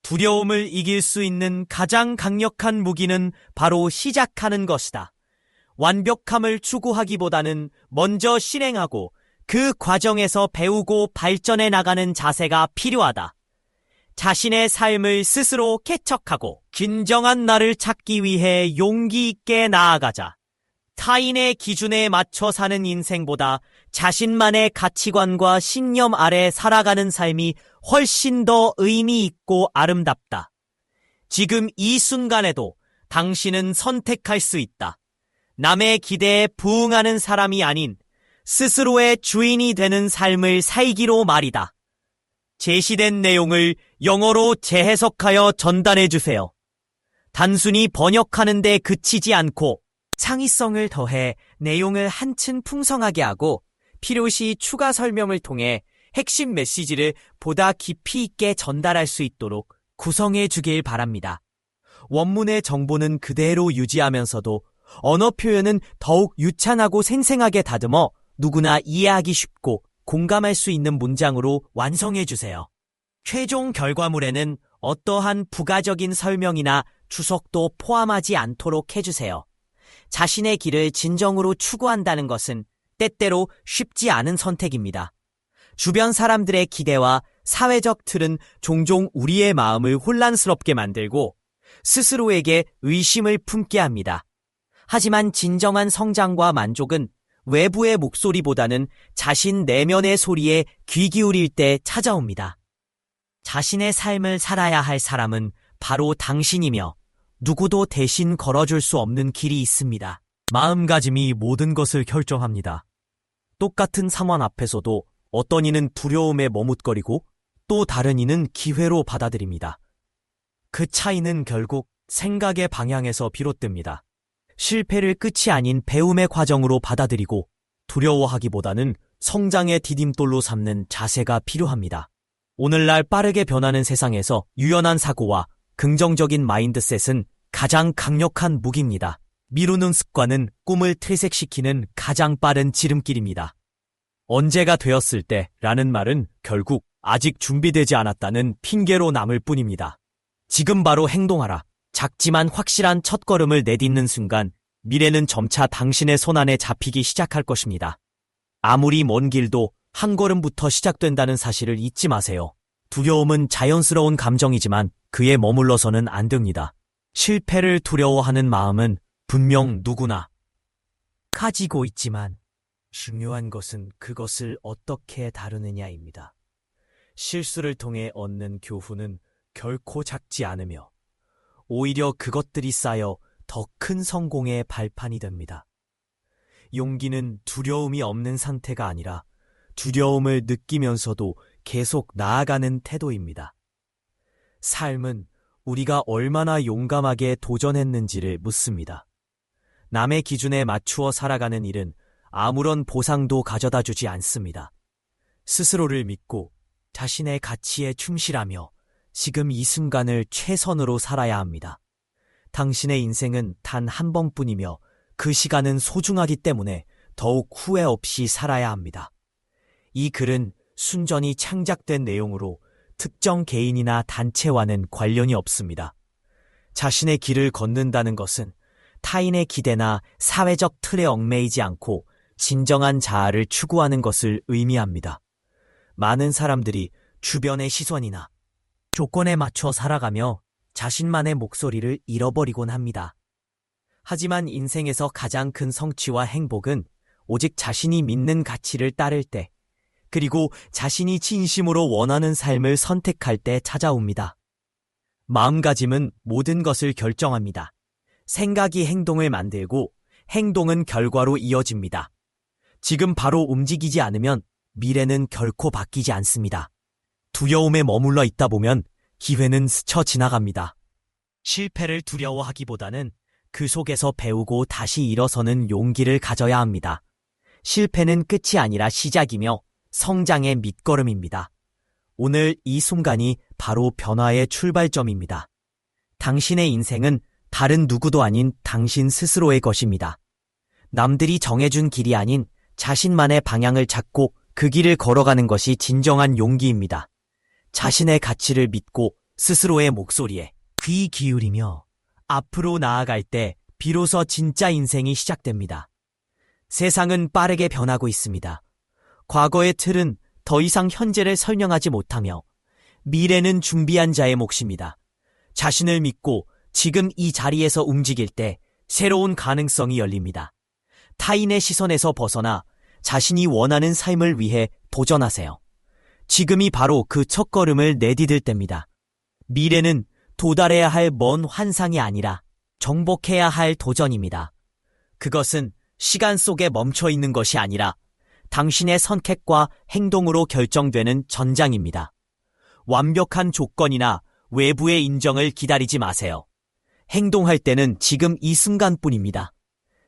두려움을 이길 수 있는 가장 강력한 무기는 바로 시작하는 것이다. 완벽함을 추구하기보다는 먼저 실행하고 그 과정에서 배우고 발전해 나가는 자세가 필요하다. 자신의 삶을 스스로 개척하고 진정한 나를 찾기 위해 용기 있게 나아가자. 타인의 기준에 맞춰 사는 인생보다 자신만의 가치관과 신념 아래 살아가는 삶이 훨씬 더 의미 있고 아름답다. 지금 이 순간에도 당신은 선택할 수 있다. 남의 기대에 부응하는 사람이 아닌 스스로의 주인이 되는 삶을 살기로 말이다. 제시된 내용을 영어로 재해석하여 전달해 주세요. 단순히 번역하는 데 그치지 않고 창의성을 더해 내용을 한층 풍성하게 하고 필요시 추가 설명을 통해 핵심 메시지를 보다 깊이 있게 전달할 수 있도록 구성해 주길 바랍니다. 원문의 정보는 그대로 유지하면서도 언어 표현은 더욱 유창하고 생생하게 다듬어 누구나 이해하기 쉽고 공감할 수 있는 문장으로 완성해 주세요. 최종 결과물에는 어떠한 부가적인 설명이나 주석도 포함하지 않도록 해주세요. 자신의 길을 진정으로 추구한다는 것은 때때로 쉽지 않은 선택입니다. 주변 사람들의 기대와 사회적 틀은 종종 우리의 마음을 혼란스럽게 만들고 스스로에게 의심을 품게 합니다. 하지만 진정한 성장과 만족은 외부의 목소리보다는 자신 내면의 소리에 귀 기울일 때 찾아옵니다. 자신의 삶을 살아야 할 사람은 바로 당신이며 누구도 대신 걸어줄 수 없는 길이 있습니다. 마음가짐이 모든 것을 결정합니다. 똑같은 상황 앞에서도 어떤 이는 두려움에 머뭇거리고 또 다른 이는 기회로 받아들입니다. 그 차이는 결국 생각의 방향에서 비롯됩니다. 실패를 끝이 아닌 배움의 과정으로 받아들이고 두려워하기보다는 성장의 디딤돌로 삼는 자세가 필요합니다. 오늘날 빠르게 변하는 세상에서 유연한 사고와 긍정적인 마인드셋은 가장 강력한 무기입니다. 미루는 습관은 꿈을 퇴색시키는 가장 빠른 지름길입니다. 언제가 되었을 때 라는 말은 결국 아직 준비되지 않았다는 핑계로 남을 뿐입니다. 지금 바로 행동하라. 작지만 확실한 첫걸음을 내딛는 순간 미래는 점차 당신의 손안에 잡히기 시작할 것입니다. 아무리 먼 길도 한 걸음부터 시작된다는 사실을 잊지 마세요. 두려움은 자연스러운 감정이지만 그에 머물러서는 안 됩니다. 실패를 두려워하는 마음은 분명 누구나 가지고 있지만 중요한 것은 그것을 어떻게 다루느냐입니다. 실수를 통해 얻는 교훈은 결코 작지 않으며 오히려 그것들이 쌓여 더 큰 성공의 발판이 됩니다. 용기는 두려움이 없는 상태가 아니라 두려움을 느끼면서도 계속 나아가는 태도입니다. 삶은 우리가 얼마나 용감하게 도전했는지를 묻습니다. 남의 기준에 맞추어 살아가는 일은 아무런 보상도 가져다 주지 않습니다. 스스로를 믿고 자신의 가치에 충실하며 지금 이 순간을 최선으로 살아야 합니다. 당신의 인생은 단 한 번뿐이며 그 시간은 소중하기 때문에 더욱 후회 없이 살아야 합니다. 이 글은 순전히 창작된 내용으로 특정 개인이나 단체와는 관련이 없습니다. 자신의 길을 걷는다는 것은 타인의 기대나 사회적 틀에 얽매이지 않고 진정한 자아를 추구하는 것을 의미합니다. 많은 사람들이 주변의 시선이나 조건에 맞춰 살아가며 자신만의 목소리를 잃어버리곤 합니다. 하지만 인생에서 가장 큰 성취와 행복은 오직 자신이 믿는 가치를 따를 때, 그리고 자신이 진심으로 원하는 삶을 선택할 때 찾아옵니다. 마음가짐은 모든 것을 결정합니다. 생각이 행동을 만들고 행동은 결과로 이어집니다. 지금 바로 움직이지 않으면 미래는 결코 바뀌지 않습니다. 두려움에 머물러 있다 보면 기회는 스쳐 지나갑니다. 실패를 두려워하기보다는 그 속에서 배우고 다시 일어서는 용기를 가져야 합니다. 실패는 끝이 아니라 시작이며 성장의 밑거름입니다. 오늘 이 순간이 바로 변화의 출발점입니다. 당신의 인생은 다른 누구도 아닌 당신 스스로의 것입니다. 남들이 정해준 길이 아닌 자신만의 방향을 찾고 그 길을 걸어가는 것이 진정한 용기입니다. 자신의 가치를 믿고 스스로의 목소리에 귀 기울이며 앞으로 나아갈 때 비로소 진짜 인생이 시작됩니다. 세상은 빠르게 변하고 있습니다. 과거의 틀은 더 이상 현재를 설명하지 못하며 미래는 준비한 자의 몫입니다. 자신을 믿고 지금 이 자리에서 움직일 때 새로운 가능성이 열립니다. 타인의 시선에서 벗어나 자신이 원하는 삶을 위해 도전하세요. 지금이 바로 그 첫걸음을 내디딜 때입니다. 미래는 도달해야 할 먼 환상이 아니라 정복해야 할 도전입니다. 그것은 시간 속에 멈춰 있는 것이 아니라 당신의 선택과 행동으로 결정되는 전장입니다. 완벽한 조건이나 외부의 인정을 기다리지 마세요. 행동할 때는 지금 이 순간뿐입니다.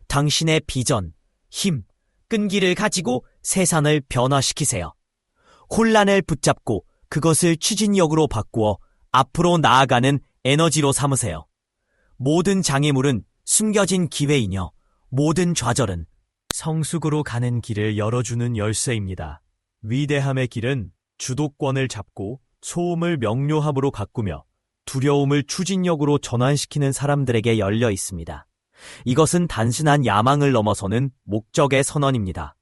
당신의 비전, 힘, 끈기를 가지고 세상을 변화시키세요. 혼란을 붙잡고 그것을 추진력으로 바꾸어 앞으로 나아가는 에너지로 삼으세요. 모든 장애물은 숨겨진 기회이며 모든 좌절은 성숙으로 가는 길을 열어주는 열쇠입니다. 위대함의 길은 주도권을 잡고 소음을 명료함으로 가꾸며 두려움을 추진력으로 전환시키는 사람들에게 열려 있습니다. 이것은 단순한 야망을 넘어서는 목적의 선언입니다.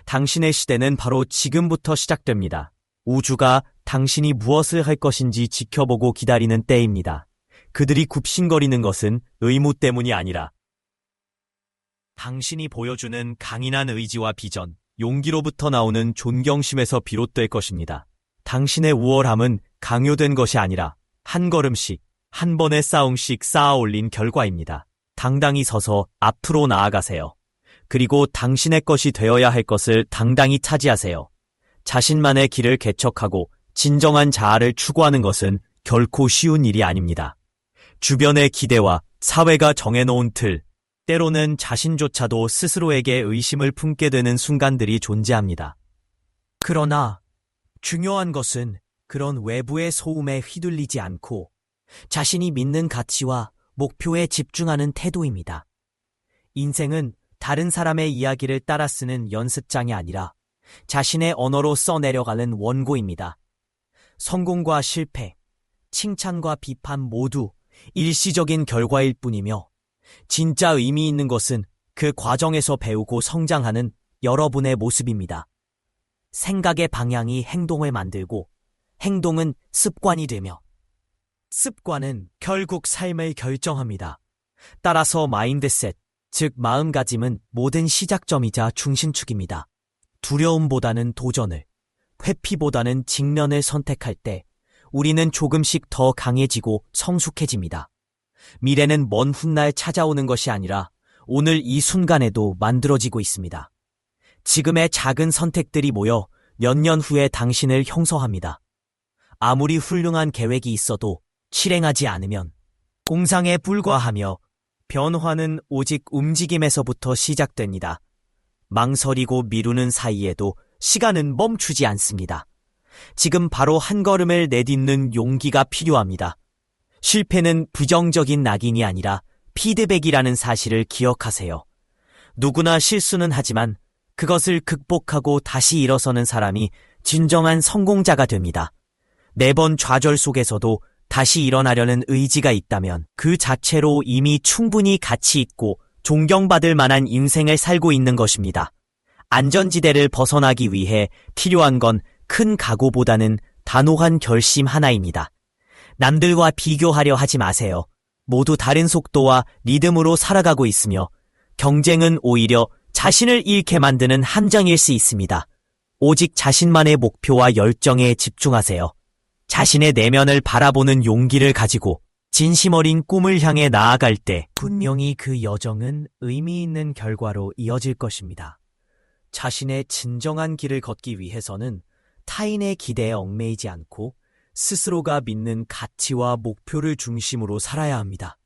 당신의 시대는 바로 지금부터 시작됩니다. 우주가 당신이 무엇을 할 것인지 지켜보고 기다리는 때입니다. 그들이 굽신거리는 것은 의무 때문이 아니라 당신이 보여주는 강인한 의지와 비전, 용기로부터 나오는 존경심에서 비롯될 것입니다. 당신의 우월함은 강요된 것이 아니라 한 걸음씩 한 번의 싸움씩 쌓아 올린 결과입니다. 당당히 서서 앞으로 나아가세요. 그리고 당신의 것이 되어야 할 것을 당당히 차지하세요. 자신만의 길을 개척하고 진정한 자아를 추구하는 것은 결코 쉬운 일이 아닙니다. 주변의 기대와 사회가 정해놓은 틀, 때로는 자신조차도 스스로에게 의심을 품게 되는 순간들이 존재합니다. 그러나 중요한 것은 그런 외부의 소음에 휘둘리지 않고 자신이 믿는 가치와 목표에 집중하는 태도입니다. 인생은 다른 사람의 이야기를 따라 쓰는 연습장이 아니라 자신의 언어로 써내려가는 원고입니다. 성공과 실패, 칭찬과 비판 모두 일시적인 결과일 뿐이며 진짜 의미 있는 것은 그 과정에서 배우고 성장하는 여러분의 모습입니다. 생각의 방향이 행동을 만들고 행동은 습관이 되며 습관은 결국 삶을 결정합니다. 따라서 마인드셋, 즉 마음가짐은 모든 시작점이자 중심축입니다. 두려움보다는 도전을, 회피보다는 직면을 선택할 때 우리는 조금씩 더 강해지고 성숙해집니다. 미래는 먼 훗날 찾아오는 것이 아니라 오늘 이 순간에도 만들어지고 있습니다. 지금의 작은 선택들이 모여 몇 년 후에 당신을 형성합니다. 아무리 훌륭한 계획이 있어도 실행하지 않으면 공상에 불과하며 변화는 오직 움직임에서부터 시작됩니다. 망설이고 미루는 사이에도 시간은 멈추지 않습니다. 지금 바로 한 걸음을 내딛는 용기가 필요합니다. 실패는 부정적인 낙인이 아니라 피드백이라는 사실을 기억하세요. 누구나 실수는 하지만 그것을 극복하고 다시 일어서는 사람이 진정한 성공자가 됩니다. 매번 좌절 속에서도 다시 일어나려는 의지가 있다면 그 자체로 이미 충분히 가치 있고 존경받을 만한 인생을 살고 있는 것입니다. 안전지대를 벗어나기 위해 필요한 건 큰 각오보다는 단호한 결심 하나입니다. 남들과 비교하려 하지 마세요. 모두 다른 속도와 리듬으로 살아가고 있으며 경쟁은 오히려 자신을 잃게 만드는 함정일 수 있습니다. 오직 자신만의 목표와 열정에 집중하세요. 자신의 내면을 바라보는 용기를 가지고 진심 어린 꿈을 향해 나아갈 때 분명히 그 여정은 의미 있는 결과로 이어질 것입니다. 자신의 진정한 길을 걷기 위해서는 타인의 기대에 얽매이지 않고 스스로가 믿는 가치와 목표를 중심으로 살아야 합니다.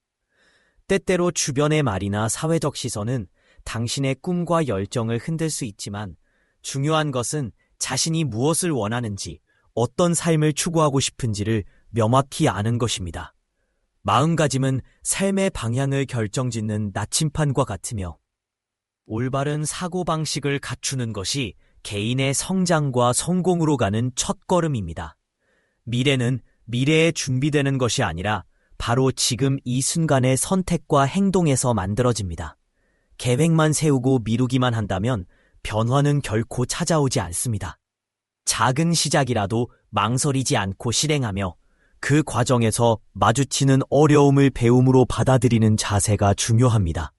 때때로 주변의 말이나 사회적 시선은 당신의 꿈과 열정을 흔들 수 있지만 중요한 것은 자신이 무엇을 원하는지, 어떤 삶을 추구하고 싶은지를 명확히 아는 것입니다. 마음가짐은 삶의 방향을 결정짓는 나침판과 같으며 올바른 사고방식을 갖추는 것이 개인의 성장과 성공으로 가는 첫걸음입니다. 미래는 미래에 준비되는 것이 아니라 바로 지금 이 순간의 선택과 행동에서 만들어집니다. 계획만 세우고 미루기만 한다면 변화는 결코 찾아오지 않습니다. 작은 시작이라도 망설이지 않고 실행하며 그 과정에서 마주치는 어려움을 배움으로 받아들이는 자세가 중요합니다.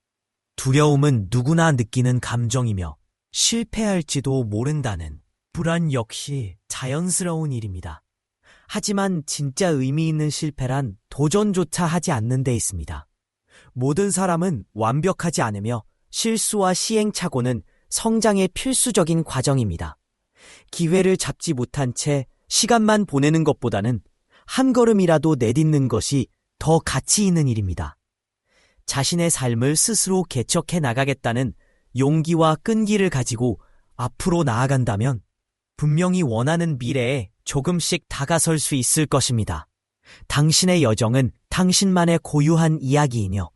두려움은 누구나 느끼는 감정이며 실패할지도 모른다는 불안 역시 자연스러운 일입니다. 하지만 진짜 의미 있는 실패란 도전조차 하지 않는 데 있습니다. 모든 사람은 완벽하지 않으며 실수와 시행착오는 성장의 필수적인 과정입니다. 기회를 잡지 못한 채 시간만 보내는 것보다는 한 걸음이라도 내딛는 것이 더 가치 있는 일입니다. 자신의 삶을 스스로 개척해 나가겠다는 용기와 끈기를 가지고 앞으로 나아간다면 분명히 원하는 미래에 조금씩 다가설 수 있을 것입니다. 당신의 여정은 당신만의 고유한 이야기이며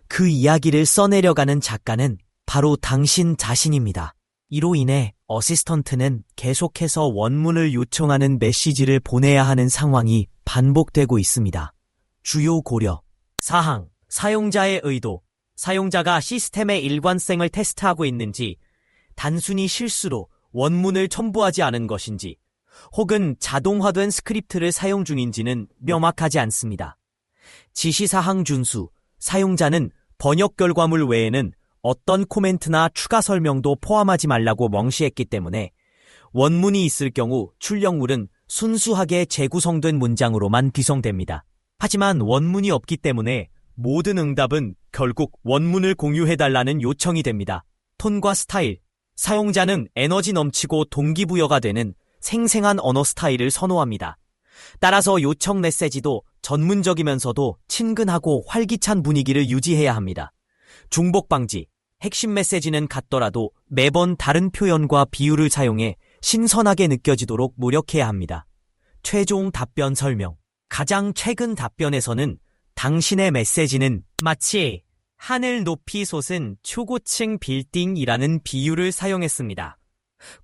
그 이야기를 써내려가는 작가는 바로 당신 자신입니다. 이로 인해 어시스턴트는 계속해서 원문을 요청하는 메시지를 보내야 하는 상황이 반복되고 있습니다. 주요 고려 사항, 사용자의 의도, 사용자가 시스템의 일관성을 테스트하고 있는지, 단순히 실수로 원문을 첨부하지 않은 것인지, 혹은 자동화된 스크립트를 사용 중인지는 명확하지 않습니다. 지시사항 준수, 사용자는 번역 결과물 외에는 어떤 코멘트나 추가 설명도 포함하지 말라고 명시했기 때문에 원문이 있을 경우 출력물은 순수하게 재구성된 문장으로만 구성됩니다. 하지만 원문이 없기 때문에 모든 응답은 결국 원문을 공유해달라는 요청이 됩니다. 톤과 스타일, 사용자는 에너지 넘치고 동기부여가 되는 생생한 언어 스타일을 선호합니다. 따라서 요청 메시지도 전문적이면서도 친근하고 활기찬 분위기를 유지해야 합니다. 중복 방지, 핵심 메시지는 같더라도 매번 다른 표현과 비유를 사용해 신선하게 느껴지도록 노력해야 합니다. 최종 답변 설명. 가장 최근 답변에서는 당신의 메시지는 마치 하늘 높이 솟은 초고층 빌딩이라는 비유를 사용했습니다.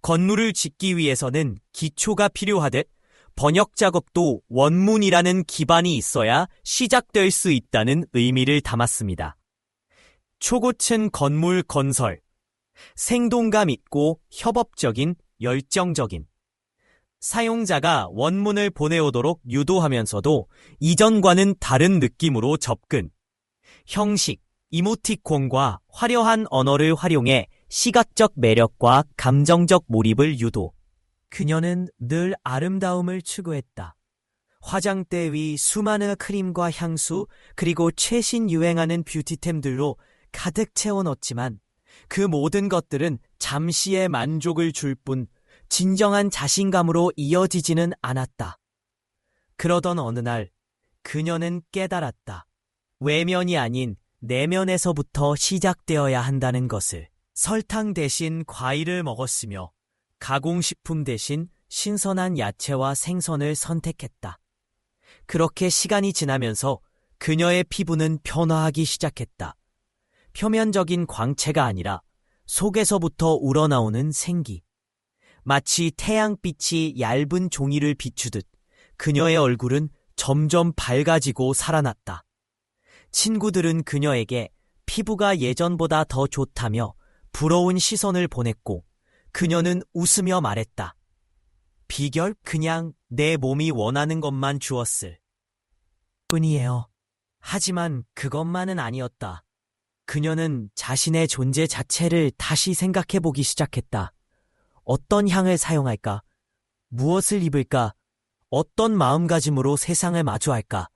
건물을 짓기 위해서는 기초가 필요하듯 번역 작업도 원문이라는 기반이 있어야 시작될 수 있다는 의미를 담았습니다. 초고층 건물 건설, 생동감 있고 협업적인, 열정적인. 사용자가 원문을 보내오도록 유도하면서도 이전과는 다른 느낌으로 접근. 형식, 이모티콘과 화려한 언어를 활용해 시각적 매력과 감정적 몰입을 유도. 그녀는 늘 아름다움을 추구했다. 화장대 위 수많은 크림과 향수, 그리고 최신 유행하는 뷰티템들로 가득 채워넣었지만 그 모든 것들은 잠시의 만족을 줄 뿐 진정한 자신감으로 이어지지는 않았다. 그러던 어느 날 그녀는 깨달았다. 외면이 아닌 내면에서부터 시작되어야 한다는 것을. 설탕 대신 과일을 먹었으며 가공식품 대신 신선한 야채와 생선을 선택했다. 그렇게 시간이 지나면서 그녀의 피부는 변화하기 시작했다. 표면적인 광채가 아니라 속에서부터 우러나오는 생기. 마치 태양빛이 얇은 종이를 비추듯 그녀의 얼굴은 점점 밝아지고 살아났다. 친구들은 그녀에게 피부가 예전보다 더 좋다며 부러운 시선을 보냈고 그녀는 웃으며 말했다. 비결? 그냥 내 몸이 원하는 것만 주었을 뿐이에요. 하지만 그것만은 아니었다. 그녀는 자신의 존재 자체를 다시 생각해보기 시작했다. 어떤 향을 사용할까? 무엇을 입을까? 어떤 마음가짐으로 세상을 마주할까?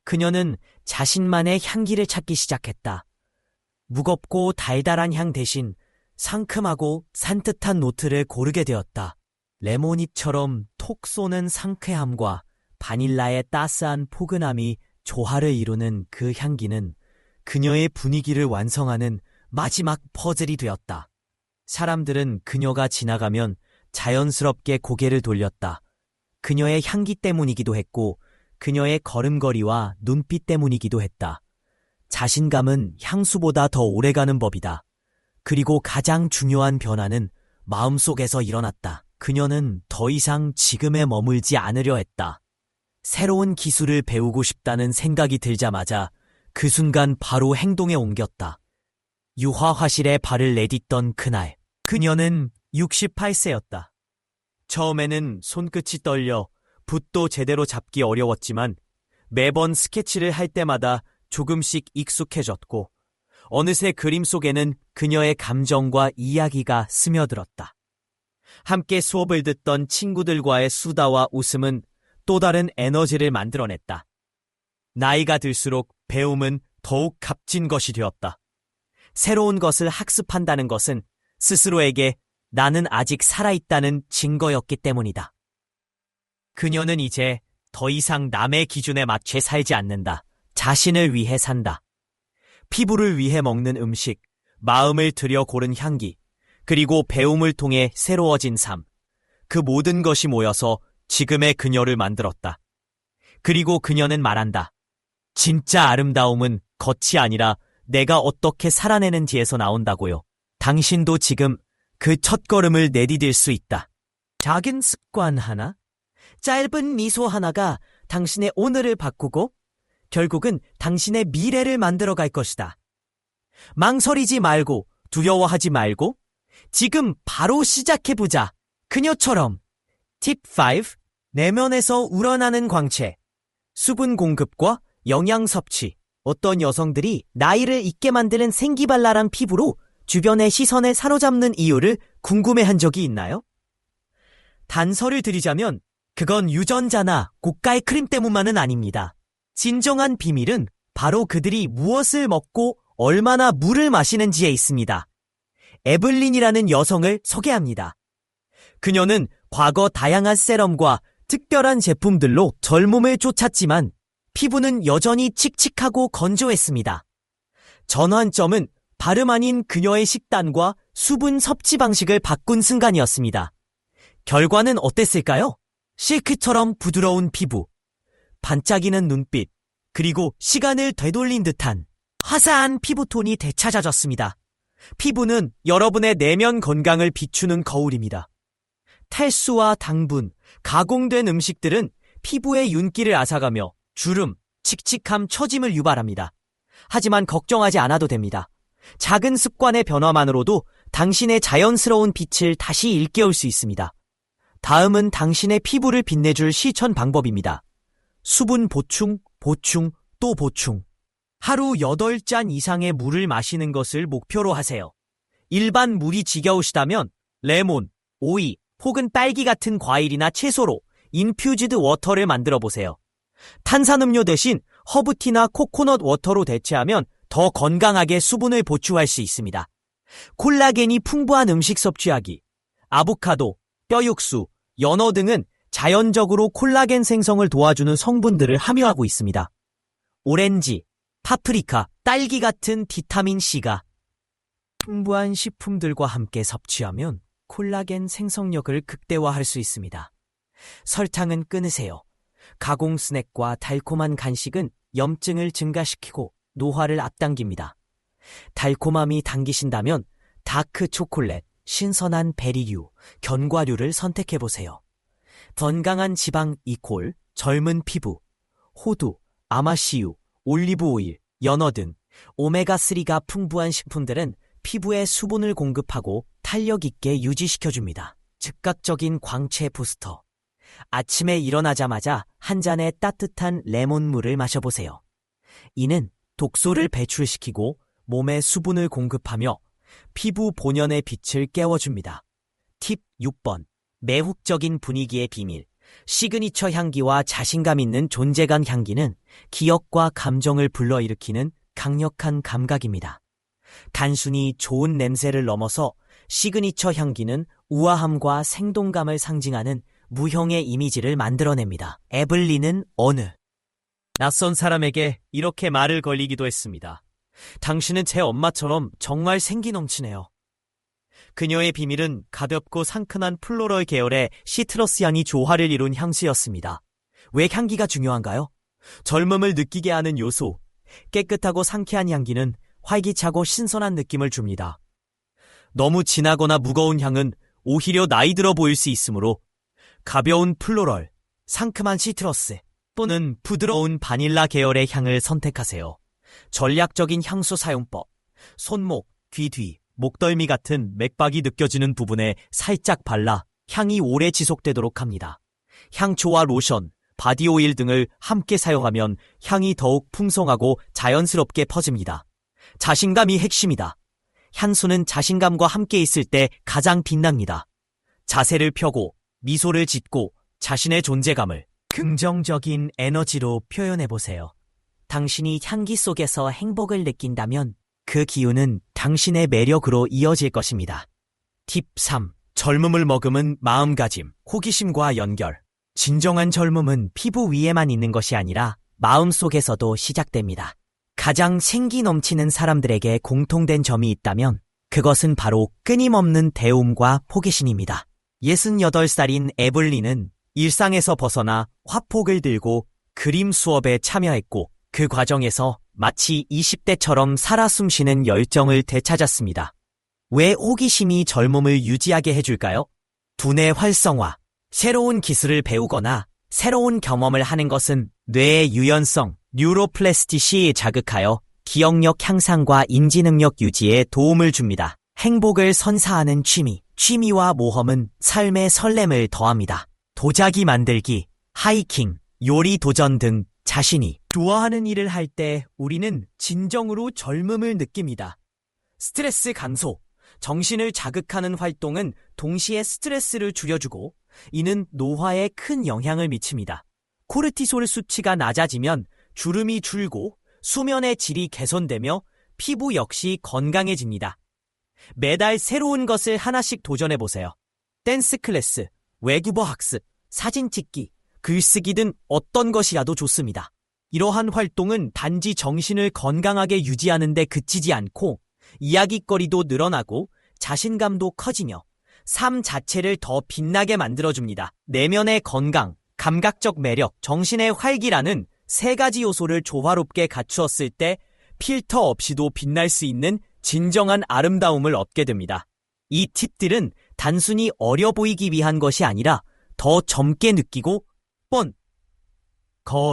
그녀는 자신만의 향기를 찾기 시작했다. 무겁고 달달한 향 대신 상큼하고 산뜻한 노트를 고르게 되었다. 레몬잎처럼 톡 쏘는 상쾌함과 바닐라의 따스한 포근함이 조화를 이루는 그 향기는 그녀의 분위기를 완성하는 마지막 퍼즐이 되었다. 사람들은 그녀가 지나가면 자연스럽게 고개를 돌렸다. 그녀의 향기 때문이기도 했고 그녀의 걸음걸이와 눈빛 때문이기도 했다. 자신감은 향수보다 더 오래가는 법이다. 그리고 가장 중요한 변화는 마음속에서 일어났다. 그녀는 더 이상 지금에 머물지 않으려 했다. 새로운 기술을 배우고 싶다는 생각이 들자마자 그 순간 바로 행동에 옮겼다. 유화화실에 발을 내딛던 그날, 그녀는 68세였다. 처음에는 손끝이 떨려 붓도 제대로 잡기 어려웠지만 매번 스케치를 할 때마다 조금씩 익숙해졌고 어느새 그림 속에는 그녀의 감정과 이야기가 스며들었다. 함께 수업을 듣던 친구들과의 수다와 웃음은 또 다른 에너지를 만들어냈다. 나이가 들수록 배움은 더욱 값진 것이 되었다. 새로운 것을 학습한다는 것은 스스로에게 나는 아직 살아있다는 증거였기 때문이다. 그녀는 이제 더 이상 남의 기준에 맞춰 살지 않는다. 자신을 위해 산다. 피부를 위해 먹는 음식, 마음을 들여 고른 향기, 그리고 배움을 통해 새로워진 삶. 그 모든 것이 모여서 지금의 그녀를 만들었다. 그리고 그녀는 말한다. 진짜 아름다움은 겉이 아니라 내가 어떻게 살아내는지에서 나온다고요. 당신도 지금 그 첫걸음을 내디딜 수 있다. 작은 습관 하나, 짧은 미소 하나가 당신의 오늘을 바꾸고 결국은 당신의 미래를 만들어갈 것이다. 망설이지 말고 두려워하지 말고 지금 바로 시작해보자. 그녀처럼. 팁 5. 내면에서 우러나는 광채. 수분 공급과 영양 섭취. 어떤 여성들이 나이를 잊게 만드는 생기발랄한 피부로 주변의 시선을 사로잡는 이유를 궁금해한 적이 있나요? 단서를 드리자면 그건 유전자나 고가의 크림 때문만은 아닙니다. 진정한 비밀은 바로 그들이 무엇을 먹고 얼마나 물을 마시는지에 있습니다. 에블린이라는 여성을 소개합니다. 그녀는 과거 다양한 세럼과 특별한 제품들로 젊음을 쫓았지만 피부는 여전히 칙칙하고 건조했습니다. 전환점은 다름 아닌 그녀의 식단과 수분 섭취 방식을 바꾼 순간이었습니다. 결과는 어땠을까요? 실크처럼 부드러운 피부, 반짝이는 눈빛, 그리고 시간을 되돌린 듯한 화사한 피부톤이 되찾아졌습니다. 피부는 여러분의 내면 건강을 비추는 거울입니다. 탈수와 당분, 가공된 음식들은 피부의 윤기를 앗아가며 주름, 칙칙함, 처짐을 유발합니다. 하지만 걱정하지 않아도 됩니다. 작은 습관의 변화만으로도 당신의 자연스러운 빛을 다시 일깨울 수 있습니다. 다음은 당신의 피부를 빛내줄 실천 방법입니다. 수분 보충, 보충, 또 보충. 하루 8잔 이상의 물을 마시는 것을 목표로 하세요. 일반 물이 지겨우시다면 레몬, 오이, 혹은 딸기 같은 과일이나 채소로 인퓨즈드 워터를 만들어 보세요. 탄산음료 대신 허브티나 코코넛 워터로 대체하면 더 건강하게 수분을 보충할 수 있습니다. 콜라겐이 풍부한 음식 섭취하기. 아보카도, 뼈육수, 연어 등은 자연적으로 콜라겐 생성을 도와주는 성분들을 함유하고 있습니다. 오렌지, 파프리카, 딸기 같은 비타민C가 풍부한 식품들과 함께 섭취하면 콜라겐 생성력을 극대화할 수 있습니다. 설탕은 끊으세요. 가공 스낵과 달콤한 간식은 염증을 증가시키고 노화를 앞당깁니다. 달콤함이 당기신다면 다크 초콜릿, 신선한 베리류, 견과류를 선택해보세요. 건강한 지방 이콜, 젊은 피부, 호두, 아마씨유, 올리브 오일, 연어 등 오메가3가 풍부한 식품들은 피부에 수분을 공급하고 탄력 있게 유지시켜줍니다. 즉각적인 광채 부스터. 아침에 일어나자마자 한 잔의 따뜻한 레몬물을 마셔보세요. 이는 독소를 배출시키고 몸에 수분을 공급하며 피부 본연의 빛을 깨워줍니다. 팁 6번. 매혹적인 분위기의 비밀. 시그니처 향기와 자신감 있는 존재감. 향기는 기억과 감정을 불러일으키는 강력한 감각입니다. 단순히 좋은 냄새를 넘어서 시그니처 향기는 우아함과 생동감을 상징하는 무형의 이미지를 만들어냅니다. 에블린은 어느 낯선 사람에게 이렇게 말을 걸리기도 했습니다. 당신은 제 엄마처럼 정말 생기 넘치네요. 그녀의 비밀은 가볍고 상큼한 플로럴 계열의 시트러스 향이 조화를 이룬 향수였습니다. 왜 향기가 중요한가요? 젊음을 느끼게 하는 요소. 깨끗하고 상쾌한 향기는 활기차고 신선한 느낌을 줍니다. 너무 진하거나 무거운 향은 오히려 나이 들어 보일 수 있으므로 가벼운 플로럴, 상큼한 시트러스 또는 부드러운 바닐라 계열의 향을 선택하세요. 전략적인 향수 사용법. 손목, 귀 뒤, 목덜미 같은 맥박이 느껴지는 부분에 살짝 발라 향이 오래 지속되도록 합니다. 향초와 로션, 바디오일 등을 함께 사용하면 향이 더욱 풍성하고 자연스럽게 퍼집니다. 자신감이 핵심이다. 향수는 자신감과 함께 있을 때 가장 빛납니다. 자세를 펴고 미소를 짓고 자신의 존재감을 긍정적인 에너지로 표현해보세요. 당신이 향기 속에서 행복을 느낀다면 그 기운은 당신의 매력으로 이어질 것입니다. 팁 3. 젊음을 머금은 마음가짐, 호기심과 연결. 진정한 젊음은 피부 위에만 있는 것이 아니라 마음속에서도 시작됩니다. 가장 생기 넘치는 사람들에게 공통된 점이 있다면 그것은 바로 끊임없는 배움과 호기심입니다. 68살인 에블린은 일상에서 벗어나 화폭을 들고 그림 수업에 참여했고 그 과정에서 마치 20대처럼 살아 숨쉬는 열정을 되찾았습니다. 왜 호기심이 젊음을 유지하게 해줄까요? 두뇌 활성화, 새로운 기술을 배우거나 새로운 경험을 하는 것은 뇌의 유연성, 뉴로플라스티시에 자극하여 기억력 향상과 인지능력 유지에 도움을 줍니다. 행복을 선사하는 취미와 모험은 삶의 설렘을 더합니다. 도자기 만들기, 하이킹, 요리 도전 등 자신이 좋아하는 일을 할 때 우리는 진정으로 젊음을 느낍니다. 스트레스 감소, 정신을 자극하는 활동은 동시에 스트레스를 줄여주고 이는 노화에 큰 영향을 미칩니다. 코르티솔 수치가 낮아지면 주름이 줄고 수면의 질이 개선되며 피부 역시 건강해집니다. 매달 새로운 것을 하나씩 도전해보세요. 댄스 클래스, 외국어 학습, 사진 찍기, 글쓰기 등 어떤 것이라도 좋습니다. 이러한 활동은 단지 정신을 건강하게 유지하는 데 그치지 않고 이야깃거리도 늘어나고 자신감도 커지며 삶 자체를 더 빛나게 만들어줍니다. 내면의 건강, 감각적 매력, 정신의 활기라는 세 가지 요소를 조화롭게 갖추었을 때 필터 없이도 빛날 수 있는 진정한 아름다움을 얻게 됩니다. 이 팁들은 단순히 어려 보이기 위한 것이 아니라 더 젊게 느끼고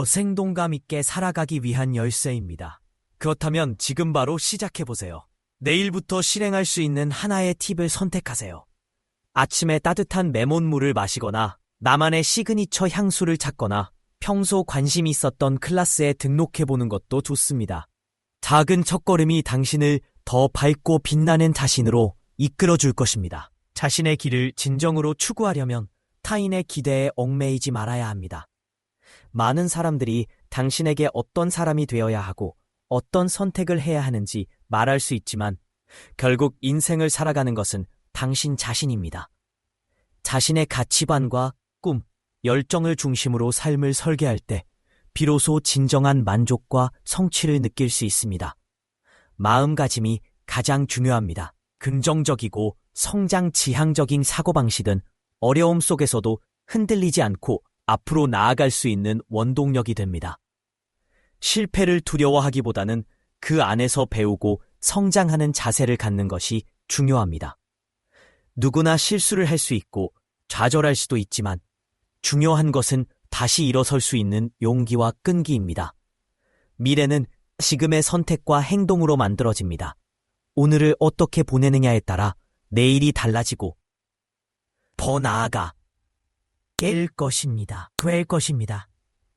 생동감 있게 살아가기 위한 열쇠입니다. 그렇다면 지금 바로 시작해보세요. 내일부터 실행할 수 있는 하나의 팁을 선택하세요. 아침에 따뜻한 레몬물을 마시거나 나만의 시그니처 향수를 찾거나 평소 관심이 있었던 클래스에 등록해보는 것도 좋습니다. 작은 첫걸음이 당신을 더 밝고 빛나는 자신으로 이끌어줄 것입니다. 자신의 길을 진정으로 추구하려면 타인의 기대에 얽매이지 말아야 합니다. 많은 사람들이 당신에게 어떤 사람이 되어야 하고 어떤 선택을 해야 하는지 말할 수 있지만 결국 인생을 살아가는 것은 당신 자신입니다. 자신의 가치관과 꿈, 열정을 중심으로 삶을 설계할 때 비로소 진정한 만족과 성취를 느낄 수 있습니다. 마음가짐이 가장 중요합니다. 긍정적이고 성장 지향적인 사고방식은 어려움 속에서도 흔들리지 않고 앞으로 나아갈 수 있는 원동력이 됩니다. 실패를 두려워하기보다는 그 안에서 배우고 성장하는 자세를 갖는 것이 중요합니다. 누구나 실수를 할 수 있고 좌절할 수도 있지만 중요한 것은 다시 일어설 수 있는 용기와 끈기입니다. 미래는 지금의 선택과 행동으로 만들어집니다. 오늘을 어떻게 보내느냐에 따라 내일이 달라지고 더 나아가 될 것입니다.